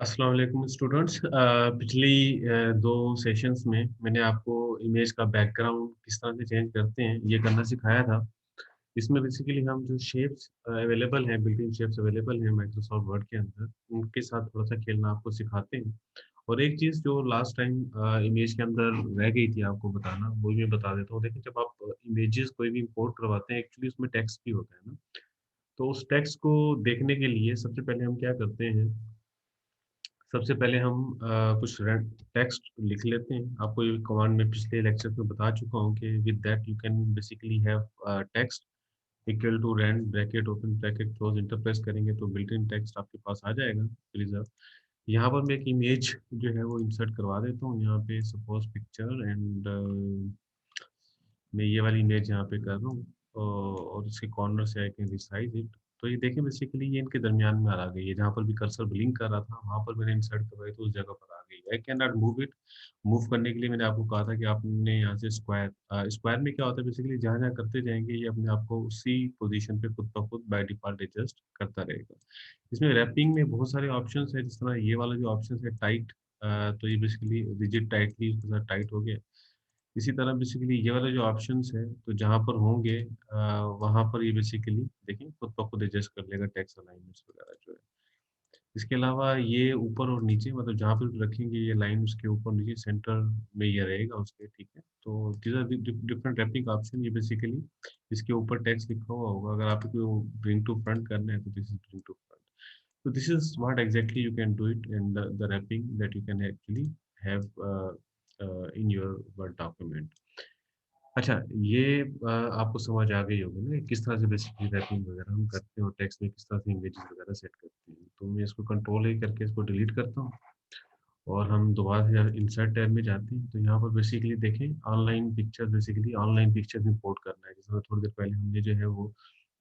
अस्सलाम वालेकुम स्टूडेंट्स। पिछली दो सेशंस में मैंने आपको इमेज का बैकग्राउंड किस तरह से चेंज करते हैं ये करना सिखाया था। इसमें बेसिकली हम जो शेप्स अवेलेबल हैं, बिल्ट इन शेप्स अवेलेबल हैं माइक्रोसॉफ्ट वर्ड के अंदर, उनके साथ थोड़ा सा खेलना आपको सिखाते हैं। और एक चीज़ जो लास्ट टाइम इमेज के अंदर रह गई थी आपको बताना, वो भी मैं बता देता हूँ। देखिए, जब आप इमेजेस कोई भी इंपोर्ट करवाते हैं, एक्चुअली उसमें टेक्स्ट भी होता है ना। तो उस टेक्स्ट को देखने के लिए सबसे पहले हम क्या करते हैं, सबसे पहले हम कुछ टेक्स्ट लिख लेते हैं। आपको ये कमांड में पिछले लेक्चर में बता चुका हूँ कि with that you can basically have text equal to rand bracket open bracket close, enter press करेंगे तो बिल्ट इन टेक्स्ट आपके पास आ जाएगा रिजल्ट। यहाँ पर मैं एक इमेज जो है वो इंसर्ट करवा देता हूँ। यहाँ पे सपोज पिक्चर एंड मैं ये वाली इमेज यहाँ पे कर रहा हूँ और इसके कॉर्नर से आई कैन रिसाइज इट। तो ये देखें, बेसिकली ये इनके दरमियान में आ गई है। जहाँ पर भी कर्सर ब्लिंक कर रहा था वहाँ पर मैंने इंसर्ट करवाई तो उस जगह पर आ गई। I can not move it. Move करने के लिए मैंने आपको कहा था कि आपने यहाँ से स्क्वायर, स्क्वायर में क्या होता है, बेसिकली जहाँ जहाँ करते जाएंगे ये अपने आप को उसी पोजीशन पे खुद ब खुद बाय डिफॉल्ट एडजस्ट करता रहेगा। इसमें रैपिंग में बहुत सारे ऑप्शंस है, जिस तरह ये वाला जो ऑप्शन है टाइट, तो ये बेसिकली रिजिड टाइटली उसके साथ टाइट हो गया। इसी तरह बेसिकली ये वाले जो ऑप्शंस हैं, तो जहाँ पर होंगे वहाँ पर ये बेसिकली देखिए खुद ब खुद एडजस्ट कर लेगा टेक्स्ट अलाइनमेंट्स वगैरह जो है। इसके अलावा ये ऊपर और नीचे, मतलब जहाँ पर भी रखेंगे ये लाइन उसके ऊपर नीचे सेंटर में ये रहेगा उसके, ठीक है। तो these are different wrapping option. ये बेसिकली इसके ऊपर टेक्स्ट लिखा हुआ होगा। अगर आपको ब्रिंग टू फ्रंट करना है तो this is bring to front. So this is what exactly you can do it in the wrapping that you can actually have in your Word document. अच्छा, ये आपको समझ आ गई होगी ना किस तरह से बेसिकली रैपिंग वगैरह हम करते हैं और टेक्स्ट में किस तरह से इमेजेस वगैरह सेट करते हैं। तो मैं इसको कंट्रोल ही करके इसको डिलीट करता हूँ और हम दोबारा से इंसर्ट टैब में जाते हैं। तो यहाँ पर बेसिकली देखें, online picture, basically online picture import करना है। जैसे थोड़ी देर पहले हमने जो है वो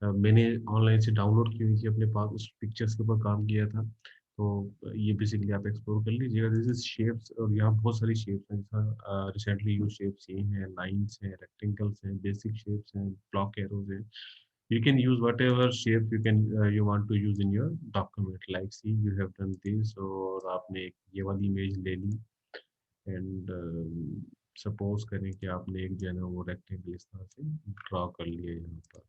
मैंने ऑनलाइन से डाउनलोड की हुई थी अपने पास, उस पिक्चर्स के ऊपर काम किया था। तो ये बेसिकली आप एक्सप्लोर कर लीजिएगा। दिस इज शेप्स, और यहाँ बहुत सारी शेप्स हैं। जैसा रिसेंटली यूज शेप्स ये हैं, लाइन्स हैं, रेक्टेंगल्स हैं, बेसिक शेप्स हैं, ब्लॉक एरोज हैं। You can use whatever shape you can you want to use in your document. Like see, you have done this, और आपने एक ये वाली इमेज ले ली एंड सपोज करें कि आपने एक जो है ना वो रेक्टेंगल इस तरह से ड्रॉ कर लिया यहाँ पर।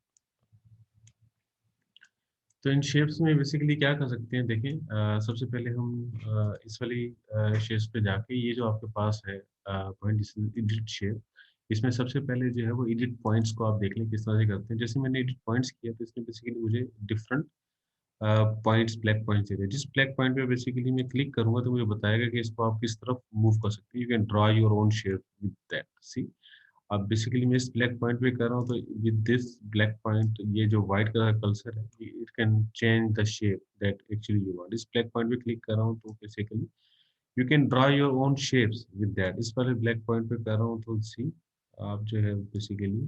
तो इन शेप्स में बेसिकली क्या कर सकते हैं, देखें, सबसे पहले हम इस वाली शेप्स पे जाके ये जो आपके पास है पॉइंट, एडिट शेप, इसमें सबसे पहले जो है वो एडिट पॉइंट्स को आप देख लें किस तरह से करते हैं। जैसे मैंने एडिट पॉइंट्स किया तो इसने बेसिकली मुझे डिफरेंट पॉइंट्स, ब्लैक पॉइंट्स दे रहे हैं। जिस ब्लैक पॉइंट पे बेसिकली मैं क्लिक करूंगा तो मुझे बताएगा कि इसको आप किस तरफ मूव कर सकते हैं। You can draw your own shape with that. See, अब बेसिकली मैं इस ब्लैक पॉइंट पे कर रहा हूँ तो विद दिस ब्लैक पॉइंट, ये जो व्हाइट कलर का कर्सर है, it can change the shape that actually you want. इस ब्लैक पॉइंट पे क्लिक कर रहा हूँ तो basically you can draw your own shapes with that. इस वाले ब्लैक पॉइंट पे कर रहा हूँ तो सी, आप जो है बेसिकली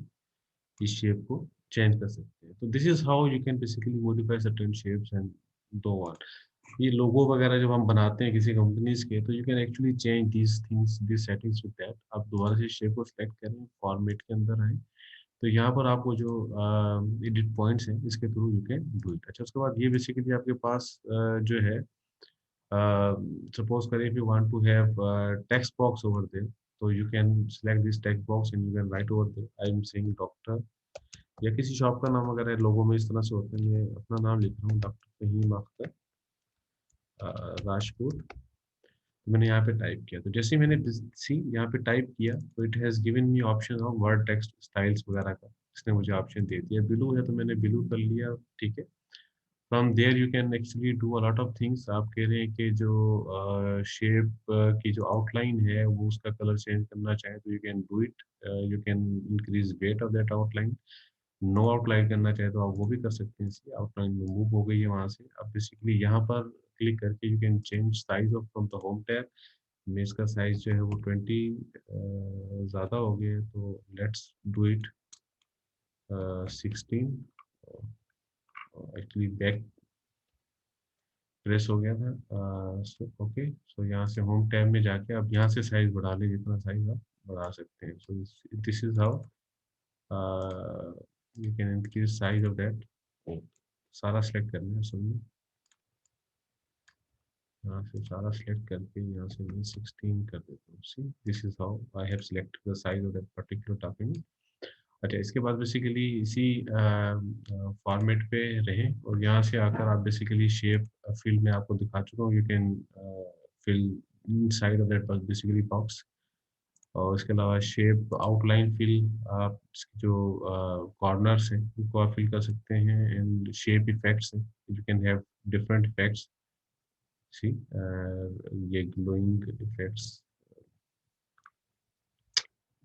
इस शेप को चेंज कर सकते हैं। तो this is how you can basically modify certain shapes and दो ऑन। ये लोगो वगैरह जब हम बनाते हैं किसी कंपनीज के, तो you can actually change these things, these settings with that. आप दोबारा से शेप को सिलेक्ट करें, फॉर्मेट के अंदर आए, तो यहाँ पर आपको जो एडिट पॉइंट्स हैं इसके through you can do it. अच्छा, उसके बाद ये बेसिकली आपके पास जो है, सपोज करें if you want to have text box over there, तो you can select this text box and you can write over there, I am saying doctor, या किसी शॉप का नाम अगर है, लोगों में इस तरह से होता है, मैं अपना नाम लिख रहा हूँ, डॉक्टर फहीम अख्तर राजपूत। तो मैंने यहाँ पे टाइप किया, तो जैसे ही मैंने सी यहाँ पे टाइप किया तो it has given me option of word text styles वगैरह का। इसने मुझे ऑप्शन दे दिया। ब्लू है तो मैंने ब्लू कर लिया, ठीक है। From there you can actually do a lot of things. आप कह रहे हैं कि जो शेप की जो आउटलाइन है वो उसका कलर चेंज करना चाहे तो you can do it. You can increase weight of that outline. No outline करना चाहे तो आप वो भी कर सकते हैं। इसकी आउटलाइन में मूव हो गई है वहाँ से। अब बेसिकली यहाँ पर क्लिक करके you can change size of from the home tab. मैं इसका साइज जो है वो 20 ज़्यादा हो गया है, तो let's do it 16। Actually back press हो गया था। सो ओके, सो यहाँ से होम टैब में जाके आप यहाँ से साइज बढ़ा लें, जितना साइज आप बढ़ा सकते हैं। सो this is how you can increase size of that. सारा सेलेक्ट करना है सब में। यहाँ से सारा सिलेक्ट करके यहाँ से मैं 16 कर देता हूँ। See this is how I have selected the size of that particular document. अच्छा, इसके बाद बेसिकली इसी फॉर्मेट पे रहें और यहाँ से आकर आप बेसिकली शेप फील्ड में आपको दिखा चुका हूँ। You can fill inside of that basically box. और इसके अलावा शेप आउटलाइन फिल, आप इसके जो कॉर्नर्स हैं उनको आप फिल कर सकते हैं। एंड शेप इफेक्ट्स हैं, you can have different effects. See ये ग्लोइंग इफेक्ट्स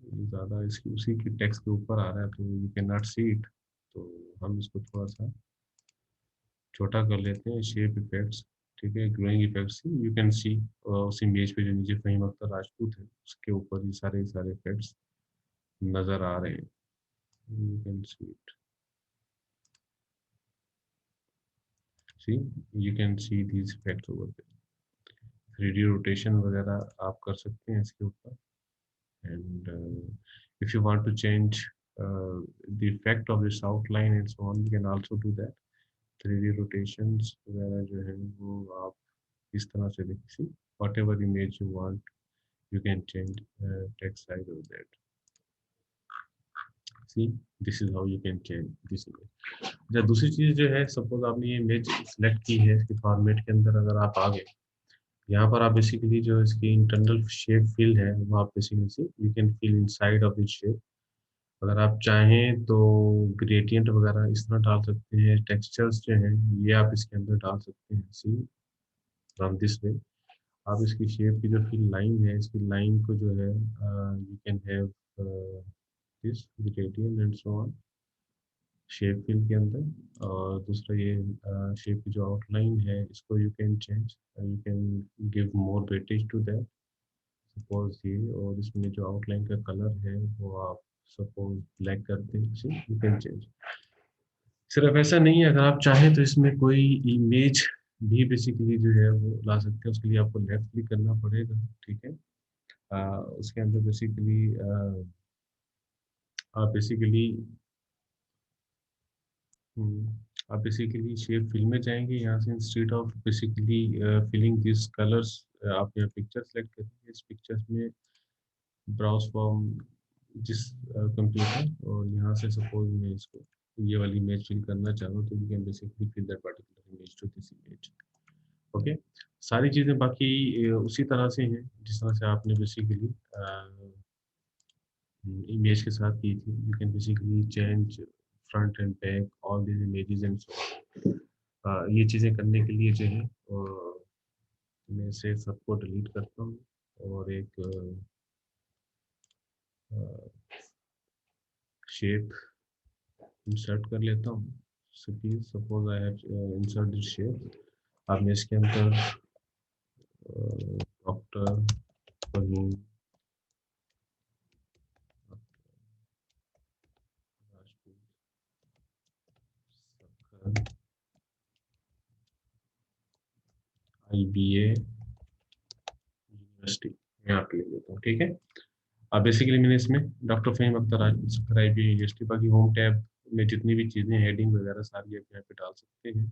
ज़्यादा इसकी उसी की टेक्स्ट के ऊपर आ रहा है तो you can not see it. तो हम इसको थोड़ा सा छोटा कर लेते हैं। शेप इफेक्ट्स, ठीक है, ग्लोइंग इफेक्ट्स यू कैन सी। उस इमेज पे जो नीचे फ़हीम अख्तर राजपूत है उसके ऊपर ये सारे सारे इफेक्ट्स नज़र आ रहे हैं। You can see it, see, you can see these effects over there. 3D rotation वगैरह आप कर सकते हैं इसके ऊपर। And if you want to change the effect of this outline and so on, you can also do that. 3D rotations वगैरह जो है वो आप इस तरह से देखिए, whatever image you want you can change text size of that. See, this is how you can change this image. अच्छा, दूसरी चीज़ जो है, सपोज आपने ये इमेज सेलेक्ट की है, इसके फॉर्मेट के अंदर अगर आप आ गए, यहाँ पर आप बेसिकली जो इसकी इंटरनल शेप फिल है वो आप basically you can fill inside of this shape. अगर आप चाहें तो ग्रेडियंट वगैरह इस तरह डाल सकते हैं। टेक्सचर्स जो हैं ये आप इसके अंदर डाल सकते हैं। सी फ्रॉम दिस वे आप इसकी शेप की जो फिल लाइन है, इसकी लाइन को जो है you can have this gradient and so on shape fill के अंदर। और दूसरा ये शेप की जो आउटलाइन है इसको you can change, you can give more weightage to that. Suppose ये, और इसमें जो आउटलाइन का कलर है वो आप सपोज ब्लैक करते हैं, यू कैन चेंज। सिर्फ ऐसा नहीं है, अगर आप चाहें तो इसमें कोई इमेज भी बेसिकली जो है वो ला सकते हैं। उसके लिए आपको लेफ्ट क्लिक करना पड़ेगा, ठीक है। उसके अंदर बेसिकली आप बेसिकली आप बेसिकली शेप फिल में जाएंगे। यहाँ से instead of basically filling this colours, आप यहाँ पिक्चर सेलेक्ट करेंगे। इस पिक्चर्स में ब्राउज फॉर्म जिस कंप्यूटर, और यहाँ से सपोज मैं इसको ये वाली इमेज फिल करना चाहूँ तो you can basically fill that particular image to this image. Okay, सारी चीज़ें बाकी उसी तरह से हैं जिस तरह से आपने बेसिकली इमेज के साथ की थी। You can basically change front end back all these images and so. ये चीज़ें करने के लिए जो है मैं से सबको डिलीट करता हूँ और एक शेप इंसर्ट कर लेता हूँ। Suppose I have insert this shape. अब मैं इसके अंदर doctor Faheem Rajput Sukkur IBA university यहाँ पे लिख देता हूँ, ठीक है। अब बेसिकली मैंने इसमें doctor Faheem Akhtar Rajput Sukkur IBA university, बाकी होम टैब में जितनी भी चीज़ें हेडिंग वगैरह सारी आप यहाँ पे डाल सकते हैं।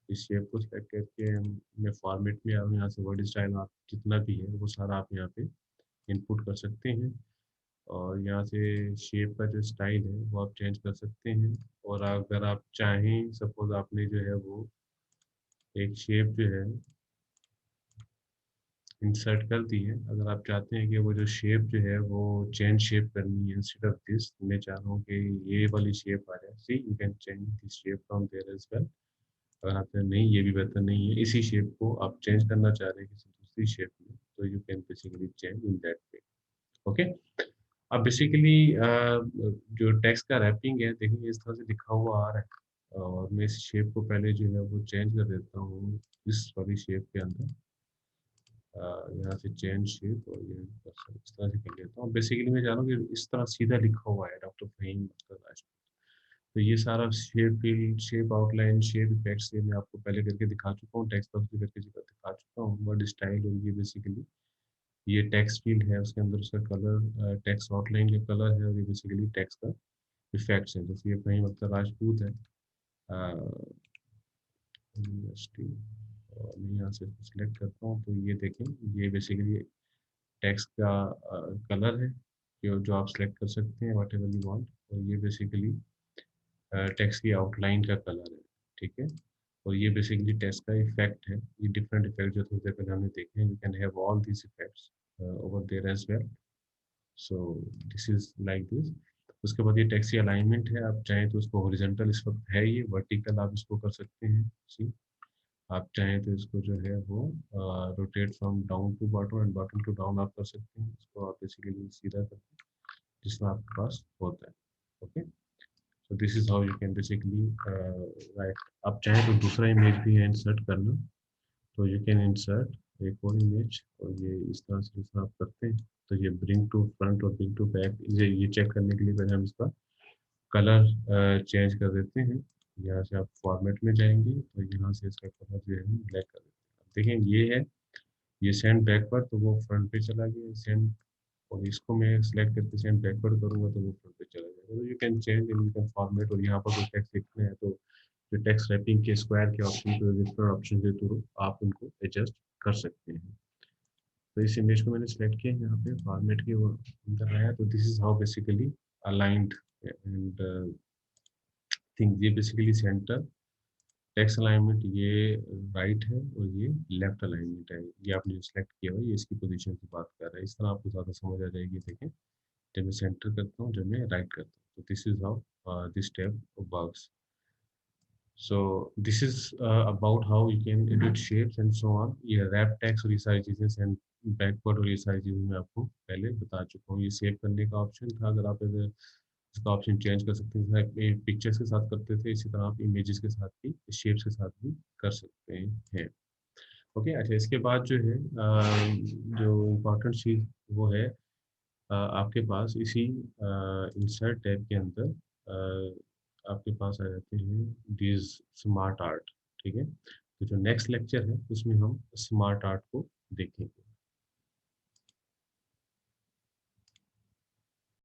इस शेप को सेलेक्ट करके मैं फॉर्मेट में आऊँ, यहाँ से वर्ड स्टाइल आप जितना भी है वो सारा आप यहाँ पे इनपुट कर सकते हैं। और यहाँ से शेप का जो स्टाइल है वो आप चेंज कर सकते हैं। और अगर आप चाहें, सपोज आपने जो है वो एक शेप जो है इंसर्ट कर दी है, अगर आप चाहते हैं कि वो जो शेप जो है वो चेंज शेप करनी है, इंस्टेड ऑफ दिस मैं चाह रहा हूँ कि ये वाली शेप आ जाए, see you can change this shape from there as well. अगर आप नहीं, ये भी बेहतर नहीं है, इसी शेप को आप चेंज करना चाह रहे हैं किसी दूसरी शेप में, तो you can basically change in that way. Okay, अब बेसिकली जो टेक्स्ट का रैपिंग है, देखिए इस तरह से लिखा हुआ आ रहा है। और मैं इस शेप को पहले जो है वो चेंज कर देता हूँ इस वाली शेप के अंदर। यहाँ से चेंज शेप और ये इस तरह से कर लेता हूँ। बेसिकली मैं जान रहा हूँ कि इस तरह सीधा लिखा हुआ है डॉक्टर फहीम अख्तर राजपूत। तो ये सारा shape fill, shape outline, shape effects ये मैं आपको पहले करके दिखा चुका हूँ, टेक्स्ट बॉक्स भी करके दिखा चुका हूँ। वर्ड स्टाइल, और ये बेसिकली ये टेक्स्ट फील्ड है, उसके अंदर उसका कलर, टेक्स्ट आउटलाइन का कलर है, और ये बेसिकली टेक्स्ट का इफेक्ट्स है। जैसे ये फहीम अख्तर राजपूत है यूनिवर्सिटी, और मैं यहाँ से इसको सिलेक्ट करता हूँ, तो ये देखें, ये बेसिकली टेक्स्ट का कलर है, जो आप सिलेक्ट कर सकते हैं व्हाट एवर यू वांट। और ये बेसिकली टेक्स्ट की आउटलाइन का कलर है, ठीक है। और ये बेसिकली टेक्स्ट का इफेक्ट है। ये डिफरेंट इफेक्ट जो थोड़ी देर पहले हमने देखे हैं, you can have all this effects over there as well. So this is like this. उसके बाद ये टेक्स्ट की अलाइनमेंट है, आप चाहें तो उसको हॉरिजॉन्टल इस वक्त है, ये वर्टिकल आप इसको कर सकते हैं। सी, आप चाहें तो इसको जो है वो rotate from down to bottom and bottom to down आप कर सकते हैं। इसको आप बेसिकली सीधा करते हैं जिसमें आपके पास होता है। Okay, so this is how you can basically right. आप चाहें तो दूसरा इमेज भी है इंसर्ट करना, तो यू कैन इंसर्ट एक और इमेज, और ये इस तरह से जैसा आप करते हैं, तो ये ब्रिंग टू फ्रंट और ब्रिंग टू बैक, ये चेक करने के लिए पहले हम इसका कलर चेंज कर देते हैं। यहाँ से आप फॉर्मेट में जाएंगे, तो यहाँ से इसका कलर जो है हम ब्लैक कर देते हैं। देखें ये है, ये सेंड बैकवर्ड, तो वो फ्रंट पे चला गया सेंड। और इसको मैं सिलेक्ट करके सेंड बैकवर्ड करूंगा तो वो फ्रंट पे चला जाएगा। तो you can change and you can format. और यहाँ पर कोई टेक्स्ट लिखना है, तो जो टेक्स्ट रैपिंग के स्क्वायर के ऑप्शन, तो डिफरेंट ऑप्शन के थ्रू आप उनको एडजस्ट कर सकते हैं। तो इस इमेज को मैंने सेलेक्ट किया, यहाँ पे फॉर्मेट की वो अंदर आया। तो this is how basically aligned and thing. ये बेसिकली सेंटर टेक्स्ट अलाइनमेंट, ये राइट है और ये लेफ्ट अलाइनमेंट है। ये आपने जो सेलेक्ट किया हुआ है, ये इसकी पोजीशन की बात कर रहा है। इस तरह आपको ज़्यादा समझ आ जाएगी। देखें, जब मैं सेंटर करता हूँ, जब मैं राइट करता हूँ, तो this is how this tab works. So this is about how you can edit shapes and so on. ये रैप टेक्स्ट और ये सारी चीज़ें, सेंड बैकवर्ड और ये सारी चीज़ें मैं आपको पहले बता चुका हूँ। ये सेव करने का ऑप्शन था, अगर आप इसका ऑप्शन चेंज कर सकते हैं। पिक्चर्स के साथ करते थे, इसी तरह आप इमेजेस के साथ भी, शेप्स के साथ भी कर सकते हैं। ओके, अच्छा, इसके बाद जो है जो इम्पोर्टेंट चीज़ वो है, आपके पास इसी इंसर्ट टैब के अंदर आपके पास आ जाते हैं दीज स्मार्ट आर्ट, ठीक है। तो जो नेक्स्ट लेक्चर है उसमें हम स्मार्ट आर्ट को देखेंगे।